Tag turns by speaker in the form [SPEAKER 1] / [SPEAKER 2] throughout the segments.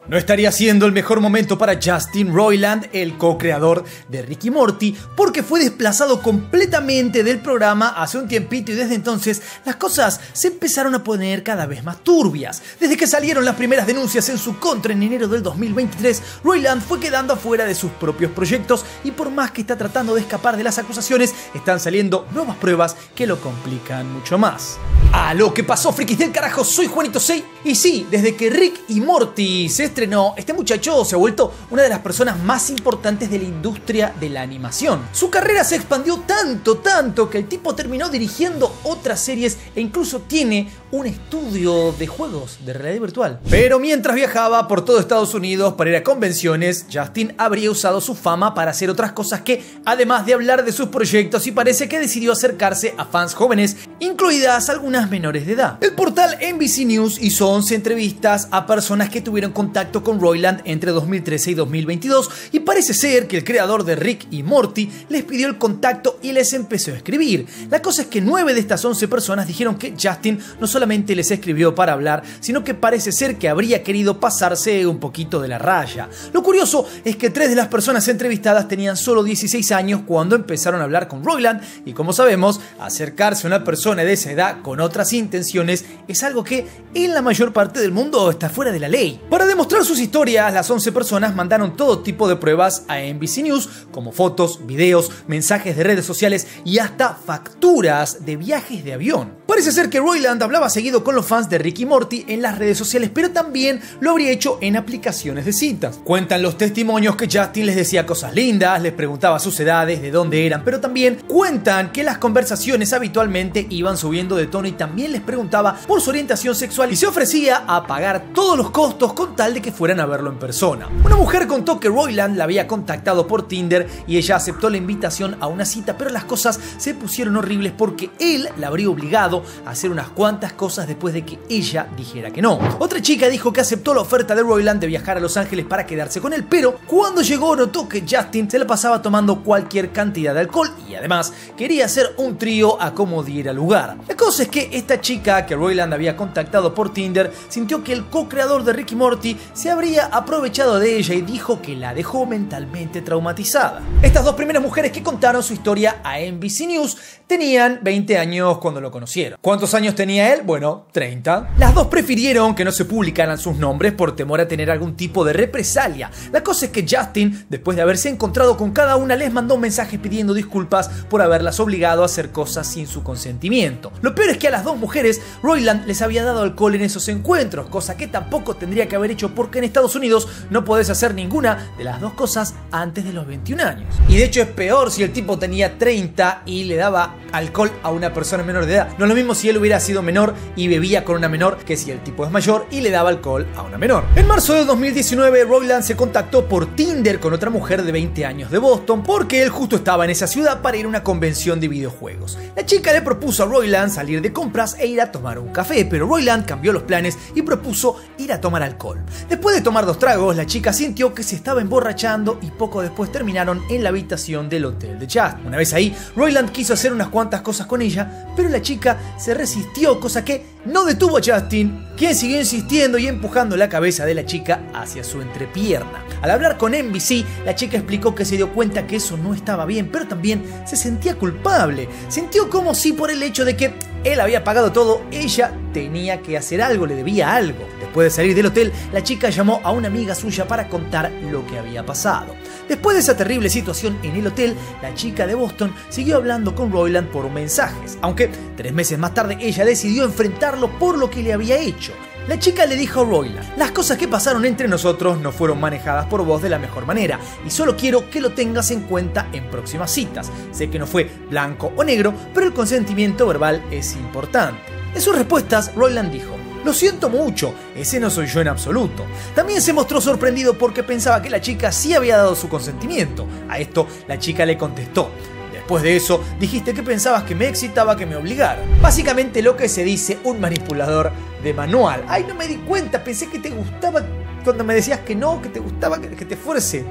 [SPEAKER 1] No estaría siendo el mejor momento para Justin Roiland, el co-creador de Rick y Morty, porque fue desplazado completamente del programa hace un tiempito y desde entonces las cosas se empezaron a poner cada vez más turbias. Desde que salieron las primeras denuncias en su contra en enero del 2023, Roiland fue quedando afuera de sus propios proyectos y por más que está tratando de escapar de las acusaciones, están saliendo nuevas pruebas que lo complican mucho más. ¡A lo que pasó, frikis del carajo! Soy Juanito Sei y sí, desde que Rick y Morty se estrenó, este muchacho se ha vuelto una de las personas más importantes de la industria de la animación. Su carrera se expandió tanto que el tipo terminó dirigiendo otras series e incluso tiene un estudio de juegos de realidad virtual. Pero mientras viajaba por todo Estados Unidos para ir a convenciones, Justin habría usado su fama para hacer otras cosas que, además de hablar de sus proyectos, y parece que decidió acercarse a fans jóvenes, incluidas algunas menores de edad. El portal NBC News hizo 11 entrevistas a personas que tuvieron contacto con Roiland entre 2013 y 2022 y parece ser que el creador de Rick y Morty les pidió el contacto y les empezó a escribir. La cosa es que 9 de estas 11 personas dijeron que Justin no solamente les escribió para hablar, sino que parece ser que habría querido pasarse un poquito de la raya. Lo curioso es que 3 de las personas entrevistadas tenían solo 16 años cuando empezaron a hablar con Roiland y, como sabemos, acercarse a una persona de esa edad con otras intenciones es algo que en la mayor parte del mundo está fuera de la ley. Para demostrar sus historias, las 11 personas mandaron todo tipo de pruebas a NBC News, como fotos, videos, mensajes de redes sociales y hasta facturas de viajes de avión. Parece ser que Roiland hablaba seguido con los fans de Rick y Morty en las redes sociales, pero también lo habría hecho en aplicaciones de citas. Cuentan los testimonios que Justin les decía cosas lindas, les preguntaba sus edades, de dónde eran, pero también cuentan que las conversaciones habitualmente iban subiendo de tono y también les preguntaba por su orientación sexual y se ofrecía a pagar todos los costos con tal de que fueran a verlo en persona. Una mujer contó que Roiland la había contactado por Tinder y ella aceptó la invitación a una cita, pero las cosas se pusieron horribles porque él la habría obligado a hacer unas cuantas cosas después de que ella dijera que no. Otra chica dijo que aceptó la oferta de Roiland de viajar a Los Ángeles para quedarse con él, pero cuando llegó notó que Justin se la pasaba tomando cualquier cantidad de alcohol y además quería hacer un trío a como diera lugar. La cosa es que esta chica que Roiland había contactado por Tinder sintió que el co-creador de Rick y Morty se habría aprovechado de ella y dijo que la dejó mentalmente traumatizada. Estas dos primeras mujeres que contaron su historia a NBC News tenían 20 años cuando lo conocieron. ¿Cuántos años tenía él? Bueno, 30. Las dos prefirieron que no se publicaran sus nombres por temor a tener algún tipo de represalia. La cosa es que Justin, después de haberse encontrado con cada una, les mandó mensajes pidiendo disculpas por haberlas obligado a hacer cosas sin su consentimiento. Lo peor es que a las dos mujeres Roiland les había dado alcohol en esos encuentros, cosa que tampoco tendría que haber hecho porque en Estados Unidos no podés hacer ninguna de las dos cosas antes de los 21 años. Y de hecho es peor si el tipo tenía 30 y le daba alcohol a una persona menor de edad. No es lo mismo si él hubiera sido menor y bebía con una menor que si el tipo es mayor y le daba alcohol a una menor. En marzo de 2019, Roiland se contactó por Tinder con otra mujer de 20 años de Boston porque él justo estaba en esa ciudad para ir a una convención de videojuegos. La chica le propuso a Roiland salir de compras e ir a tomar un café, pero Roiland cambió los planes y propuso ir a tomar alcohol. Después de tomar 2 tragos, la chica sintió que se estaba emborrachando y poco después terminaron en la habitación del hotel de Justin. Una vez ahí, Roiland quiso hacer unas cuantas cosas con ella, pero la chica se resistió, cosa que no detuvo a Justin, quien siguió insistiendo y empujando la cabeza de la chica hacia su entrepierna. Al hablar con NBC, la chica explicó que se dio cuenta que eso no estaba bien, pero también se sentía culpable. Sintió como si por el hecho de que él había pagado todo, ella tenía que hacer algo, le debía algo. Después de salir del hotel, la chica llamó a una amiga suya para contar lo que había pasado. Después de esa terrible situación en el hotel, la chica de Boston siguió hablando con Roiland por mensajes, aunque 3 meses más tarde ella decidió enfrentarlo por lo que le había hecho. La chica le dijo a Roiland: las cosas que pasaron entre nosotros no fueron manejadas por vos de la mejor manera y solo quiero que lo tengas en cuenta en próximas citas. Sé que no fue blanco o negro, pero el consentimiento verbal es importante. En sus respuestas, Roiland dijo: lo siento mucho, ese no soy yo en absoluto. También se mostró sorprendido porque pensaba que la chica sí había dado su consentimiento. A esto, la chica le contestó: después de eso, dijiste que pensabas que me excitaba que me obligara. Básicamente lo que se dice un manipulador de manual. Ay, no me di cuenta, pensé que te gustaba cuando me decías que no, que te gustaba que te fuerce.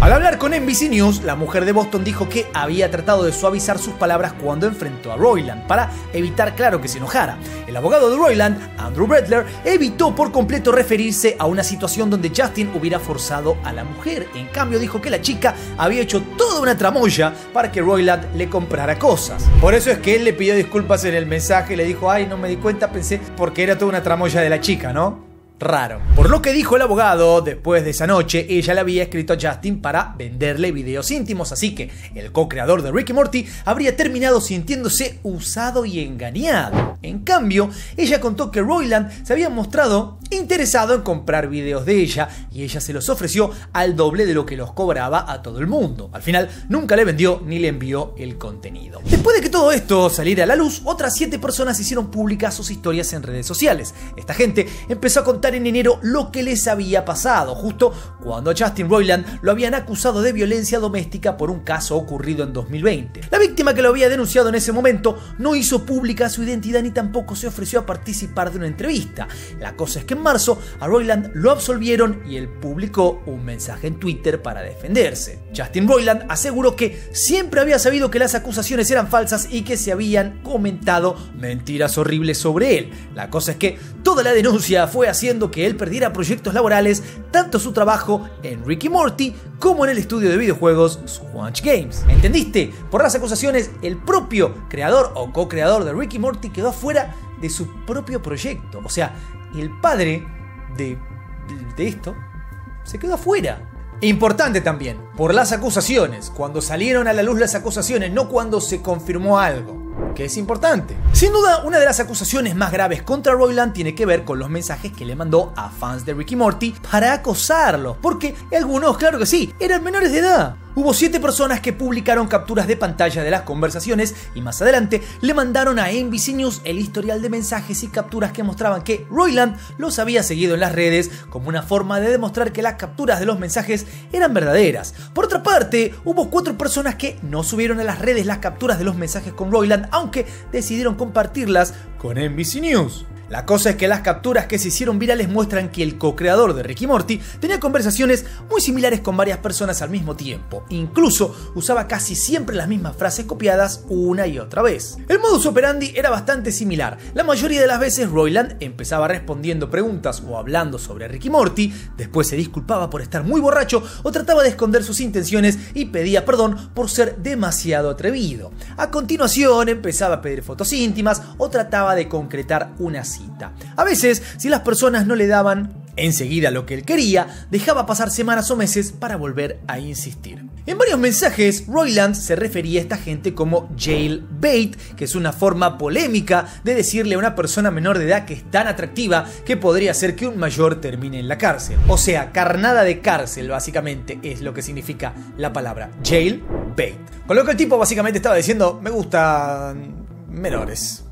[SPEAKER 1] Al hablar con NBC News, la mujer de Boston dijo que había tratado de suavizar sus palabras cuando enfrentó a Roiland para evitar, claro, que se enojara. El abogado de Roiland, Andrew Bretler, evitó por completo referirse a una situación donde Justin hubiera forzado a la mujer. En cambio, dijo que la chica había hecho toda una tramoya para que Roiland le comprara cosas. Por eso es que él le pidió disculpas en el mensaje y le dijo: ay, no me di cuenta, pensé porque era toda una tramoya de la chica, ¿no? Raro. Por lo que dijo el abogado, después de esa noche, ella le había escrito a Justin para venderle videos íntimos, así que el co-creador de Rick y Morty habría terminado sintiéndose usado y engañado. En cambio, ella contó que Roiland se había mostrado interesado en comprar videos de ella y ella se los ofreció al doble de lo que los cobraba a todo el mundo. Al final, nunca le vendió ni le envió el contenido. Después de que todo esto saliera a la luz, otras 7 personas hicieron públicas sus historias en redes sociales. Esta gente empezó a contar en enero lo que les había pasado, justo cuando a Justin Roiland lo habían acusado de violencia doméstica por un caso ocurrido en 2020. La víctima que lo había denunciado en ese momento no hizo pública su identidad ni tampoco se ofreció a participar de una entrevista. La cosa es que en marzo a Roiland lo absolvieron y él publicó un mensaje en Twitter para defenderse. Justin Roiland aseguró que siempre había sabido que las acusaciones eran falsas y que se habían comentado mentiras horribles sobre él. La cosa es que toda la denuncia fue haciendo que él perdiera proyectos laborales, tanto su trabajo en Rick y Morty como en el estudio de videojuegos Squanch Games. ¿Entendiste? Por las acusaciones, el propio creador o co-creador de Rick y Morty quedó fuera de su propio proyecto. O sea, el padre de esto se quedó afuera. Importante también, por las acusaciones, cuando salieron a la luz las acusaciones, no cuando se confirmó algo, que es importante. Sin duda, una de las acusaciones más graves contra Roiland tiene que ver con los mensajes que le mandó a fans de Rick y Morty para acosarlos, porque algunos, claro que sí, eran menores de edad. Hubo 7 personas que publicaron capturas de pantalla de las conversaciones y más adelante le mandaron a NBC News el historial de mensajes y capturas que mostraban que Roiland los había seguido en las redes como una forma de demostrar que las capturas de los mensajes eran verdaderas. Por otra parte, hubo 4 personas que no subieron a las redes las capturas de los mensajes con Roiland, aunque decidieron compartirlas con NBC News. La cosa es que las capturas que se hicieron virales muestran que el co-creador de Rick y Morty tenía conversaciones muy similares con varias personas al mismo tiempo. Incluso usaba casi siempre las mismas frases copiadas una y otra vez. El modus operandi era bastante similar. La mayoría de las veces Roiland empezaba respondiendo preguntas o hablando sobre Rick y Morty, después se disculpaba por estar muy borracho o trataba de esconder sus intenciones y pedía perdón por ser demasiado atrevido. A continuación empezaba a pedir fotos íntimas o trataba de concretar una cita. A veces, si las personas no le daban enseguida lo que él quería, dejaba pasar semanas o meses para volver a insistir. En varios mensajes, Roiland se refería a esta gente como jailbait, que es una forma polémica de decirle a una persona menor de edad que es tan atractiva que podría hacer que un mayor termine en la cárcel. O sea, carnada de cárcel básicamente es lo que significa la palabra jailbait. Con lo que el tipo básicamente estaba diciendo: me gustan menores,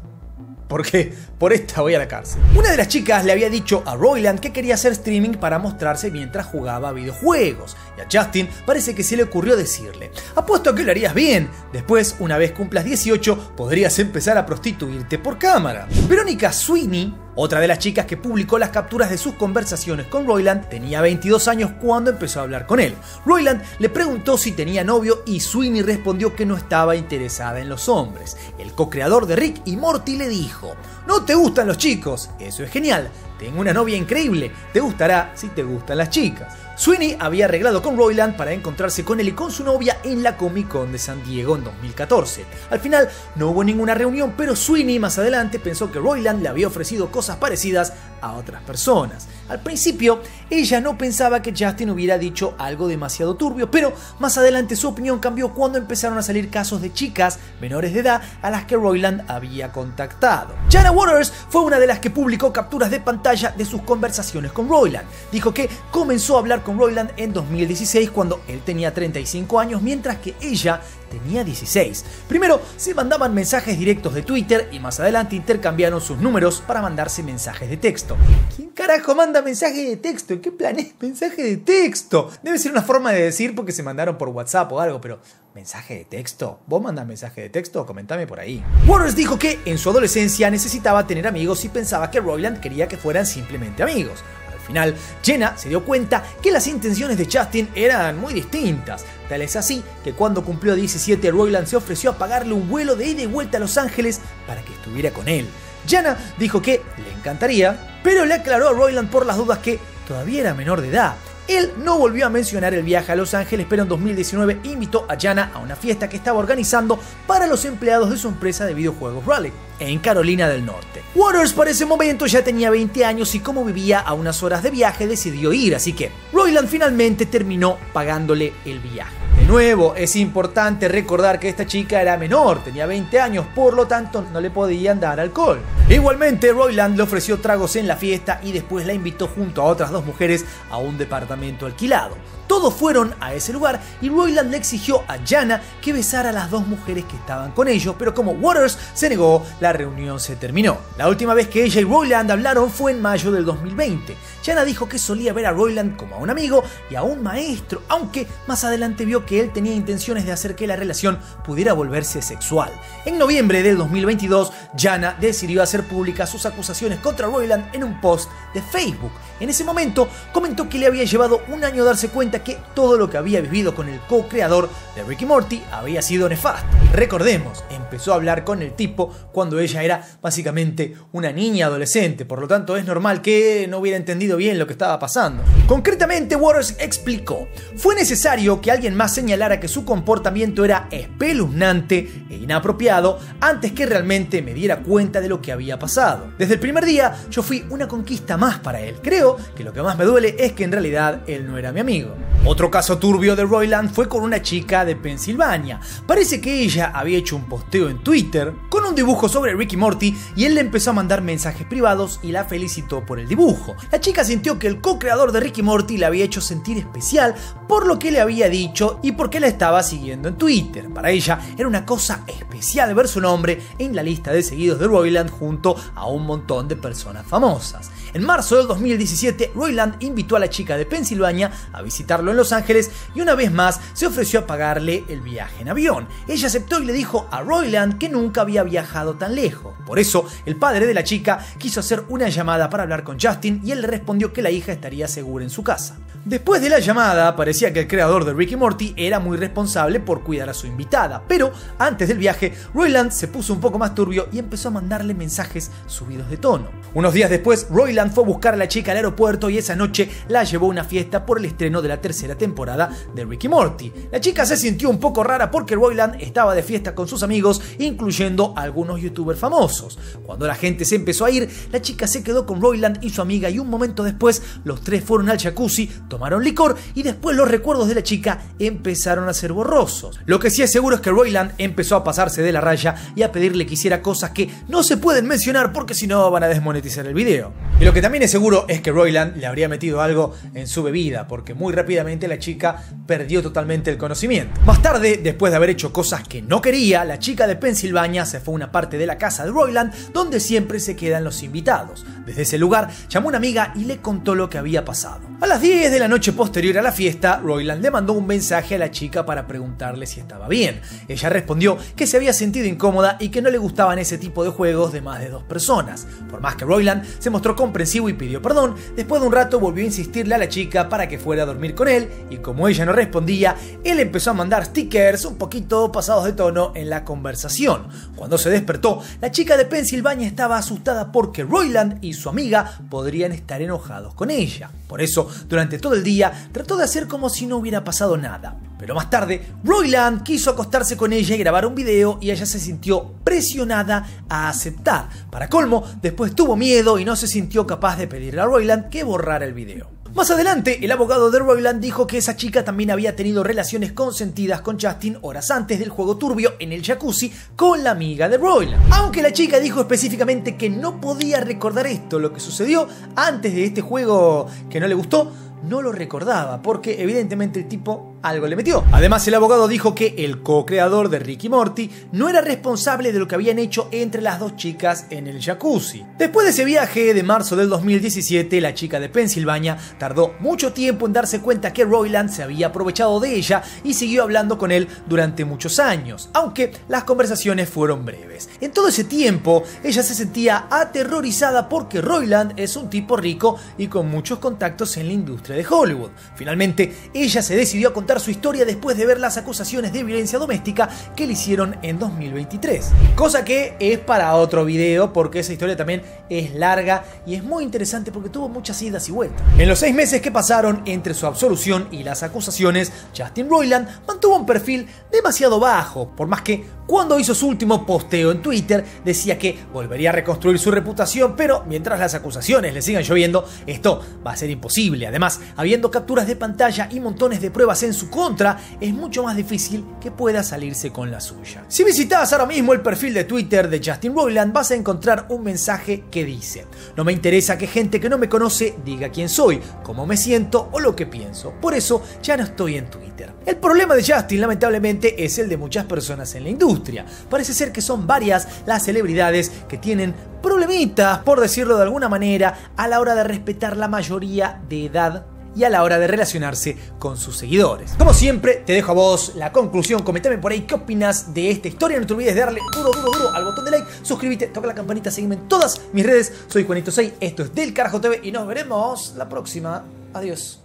[SPEAKER 1] porque por esta voy a la cárcel. Una de las chicas le había dicho a Roiland que quería hacer streaming para mostrarse mientras jugaba videojuegos. Y a Justin parece que se le ocurrió decirle: apuesto a que lo harías bien. Después, una vez cumplas 18, podrías empezar a prostituirte por cámara. Verónica Sweeney, otra de las chicas que publicó las capturas de sus conversaciones con Roiland, tenía 22 años cuando empezó a hablar con él. Roiland le preguntó si tenía novio y Sweeney respondió que no estaba interesada en los hombres. El co-creador de Rick y Morty le dijo: no te gustan los chicos, eso es genial, tengo una novia increíble, te gustará si te gustan las chicas. Sweeney había arreglado con Roiland para encontrarse con él y con su novia en la Comic Con de San Diego en 2014. Al final no hubo ninguna reunión, pero Sweeney más adelante pensó que Roiland le había ofrecido cosas parecidas a otras personas. Al principio, ella no pensaba que Justin hubiera dicho algo demasiado turbio, pero más adelante su opinión cambió cuando empezaron a salir casos de chicas menores de edad a las que Roiland había contactado. Jana Waters fue una de las que publicó capturas de pantalla de sus conversaciones con Roiland. Dijo que comenzó a hablar con Roiland en 2016 cuando él tenía 35 años mientras que ella tenía 16. Primero se mandaban mensajes directos de Twitter y más adelante intercambiaron sus números para mandarse mensajes de texto. ¿Quién carajo manda mensaje de texto? ¿En qué plan es mensaje de texto? Debe ser una forma de decir porque se mandaron por WhatsApp o algo, pero ¿mensaje de texto? ¿Vos mandás mensaje de texto? Comentame por ahí. Waters dijo que en su adolescencia necesitaba tener amigos y pensaba que Roiland quería que fueran simplemente amigos. Al final, Jenna se dio cuenta que las intenciones de Justin eran muy distintas. Tal es así que cuando cumplió 17, Roiland se ofreció a pagarle un vuelo de ida y vuelta a Los Ángeles para que estuviera con él. Jenna dijo que le encantaría, pero le aclaró a Roiland por las dudas que todavía era menor de edad. Él no volvió a mencionar el viaje a Los Ángeles, pero en 2019 invitó a Jenna a una fiesta que estaba organizando para los empleados de su empresa de videojuegos Raleigh, en Carolina del Norte. Waters para ese momento ya tenía 20 años y como vivía a unas horas de viaje decidió ir, así que Roiland finalmente terminó pagándole el viaje. De nuevo, es importante recordar que esta chica era menor, tenía 20 años, por lo tanto no le podían dar alcohol. Igualmente, Roiland le ofreció tragos en la fiesta y después la invitó junto a otras dos mujeres a un departamento alquilado. Todos fueron a ese lugar y Roiland le exigió a Jenna que besara a las dos mujeres que estaban con ellos, pero como Waters se negó, la reunión se terminó. La última vez que ella y Roiland hablaron fue en mayo del 2020. Jenna dijo que solía ver a Roiland como a un amigo y a un maestro, aunque más adelante vio que él tenía intenciones de hacer que la relación pudiera volverse sexual. En noviembre del 2022, Jenna decidió hacer públicas sus acusaciones contra Roiland en un post de Facebook. En ese momento comentó que le había llevado un año darse cuenta que todo lo que había vivido con el co-creador de Rick y Morty había sido nefasto. Recordemos, empezó a hablar con el tipo cuando ella era básicamente una niña adolescente, por lo tanto es normal que no hubiera entendido bien lo que estaba pasando. Concretamente, Waters explicó: fue necesario que alguien más señalara que su comportamiento era espeluznante e inapropiado antes que realmente me diera cuenta de lo que había pasado. Desde el primer día yo fui una conquista más para él. Creo que lo que más me duele es que en realidad él no era mi amigo. Otro caso turbio de Roiland fue con una chica de Pensilvania. Parece que ella había hecho un posteo en Twitter con un dibujo sobre Rick y Morty y él le empezó a mandar mensajes privados y la felicitó por el dibujo. La chica sintió que el co-creador de Rick y Morty la había hecho sentir especial por lo que le había dicho y porque la estaba siguiendo en Twitter. Para ella era una cosa especial ver su nombre en la lista de seguidos de Roiland junto a un montón de personas famosas. En marzo del 2017, Roiland invitó a la chica de Pensilvania a visitarlo en Los Ángeles y una vez más se ofreció a pagarle el viaje en avión. Ella aceptó y le dijo a Roiland que nunca había viajado tan lejos. Por eso, el padre de la chica quiso hacer una llamada para hablar con Justin y él le respondió que la hija estaría segura en su casa. Después de la llamada, parecía que el creador de Rick y Morty era muy responsable por cuidar a su invitada, pero antes del viaje, Roiland se puso un poco más turbio y empezó a mandarle mensajes subidos de tono. Unos días después, Roiland fue a buscar a la chica al aeropuerto y esa noche la llevó a una fiesta por el estreno de la tercera temporada de Rick y Morty. La chica se sintió un poco rara porque Roiland estaba de fiesta con sus amigos, incluyendo a algunos youtubers famosos. Cuando la gente se empezó a ir, la chica se quedó con Roiland y su amiga y un momento después los tres fueron al jacuzzi, tomaron licor y después los recuerdos de la chica empezaron a ser borrosos. Lo que sí es seguro es que Roiland empezó a pasarse de la raya y a pedirle que hiciera cosas que no se pueden mencionar porque si no van a desmonetizar el video. Y lo que también es seguro es que Roiland le habría metido algo en su bebida porque muy rápidamente la chica perdió totalmente el conocimiento. Más tarde, después de haber hecho cosas que no quería, la chica de Pensilvania se fue a una parte de la casa de Roiland donde siempre se quedan los invitados. Desde ese lugar llamó a una amiga y le contó lo que había pasado. A las 10 de la noche posterior a la fiesta, Roiland le mandó un mensaje a la chica para preguntarle si estaba bien. Ella respondió que se había sentido incómoda y que no le gustaban ese tipo de juegos de más de dos personas. Por más que Roiland se mostró comprensivo y pidió perdón, después de un rato volvió a insistirle a la chica para que fuera a dormir con él y como ella no respondía, él empezó a mandar stickers un poquito pasados de tono en la conversación. Cuando se despertó, la chica de Pensilvania estaba asustada porque Roiland y su amiga podrían estar enojados con ella. Por eso, durante todo el día, trató de hacer como si no hubiera pasado nada. Pero más tarde, Roiland quiso acostarse con ella y grabar un video y ella se sintió presionada a aceptar. Para colmo, después tuvo miedo y no se sintió capaz de pedirle a Roiland que borrara el video. Más adelante, el abogado de Roiland dijo que esa chica también había tenido relaciones consentidas con Justin horas antes del juego turbio en el jacuzzi con la amiga de Roiland. Aunque la chica dijo específicamente que no podía recordar esto, lo que sucedió antes de este juego que no le gustó, no lo recordaba porque evidentemente el tipo algo le metió. Además, el abogado dijo que el co-creador de Rick y Morty no era responsable de lo que habían hecho entre las dos chicas en el jacuzzi. Después de ese viaje de marzo del 2017, la chica de Pensilvania tardó mucho tiempo en darse cuenta que Roiland se había aprovechado de ella y siguió hablando con él durante muchos años, aunque las conversaciones fueron breves. En todo ese tiempo, ella se sentía aterrorizada porque Roiland es un tipo rico y con muchos contactos en la industria de Hollywood. Finalmente, ella se decidió a contar su historia después de ver las acusaciones de violencia doméstica que le hicieron en 2023. Cosa que es para otro video, porque esa historia también es larga y es muy interesante porque tuvo muchas idas y vueltas. En los 6 meses que pasaron entre su absolución y las acusaciones, Justin Roiland mantuvo un perfil demasiado bajo, por más que cuando hizo su último posteo en Twitter decía que volvería a reconstruir su reputación, pero mientras las acusaciones le sigan lloviendo, esto va a ser imposible. Además, habiendo capturas de pantalla y montones de pruebas en su contra, es mucho más difícil que pueda salirse con la suya. Si visitas ahora mismo el perfil de Twitter de Justin Roiland, vas a encontrar un mensaje que dice: no me interesa que gente que no me conoce diga quién soy, cómo me siento o lo que pienso. Por eso ya no estoy en Twitter. El problema de Justin, lamentablemente, es el de muchas personas en la industria. Parece ser que son varias las celebridades que tienen problemitas, por decirlo de alguna manera, a la hora de respetar la mayoría de edad y a la hora de relacionarse con sus seguidores. Como siempre, te dejo a vos la conclusión. Comentame por ahí qué opinas de esta historia. No te olvides de darle duro al botón de like, suscríbete, toca la campanita, seguime en todas mis redes. Soy Juanito6, esto es Del Carajo TV y nos veremos la próxima. Adiós.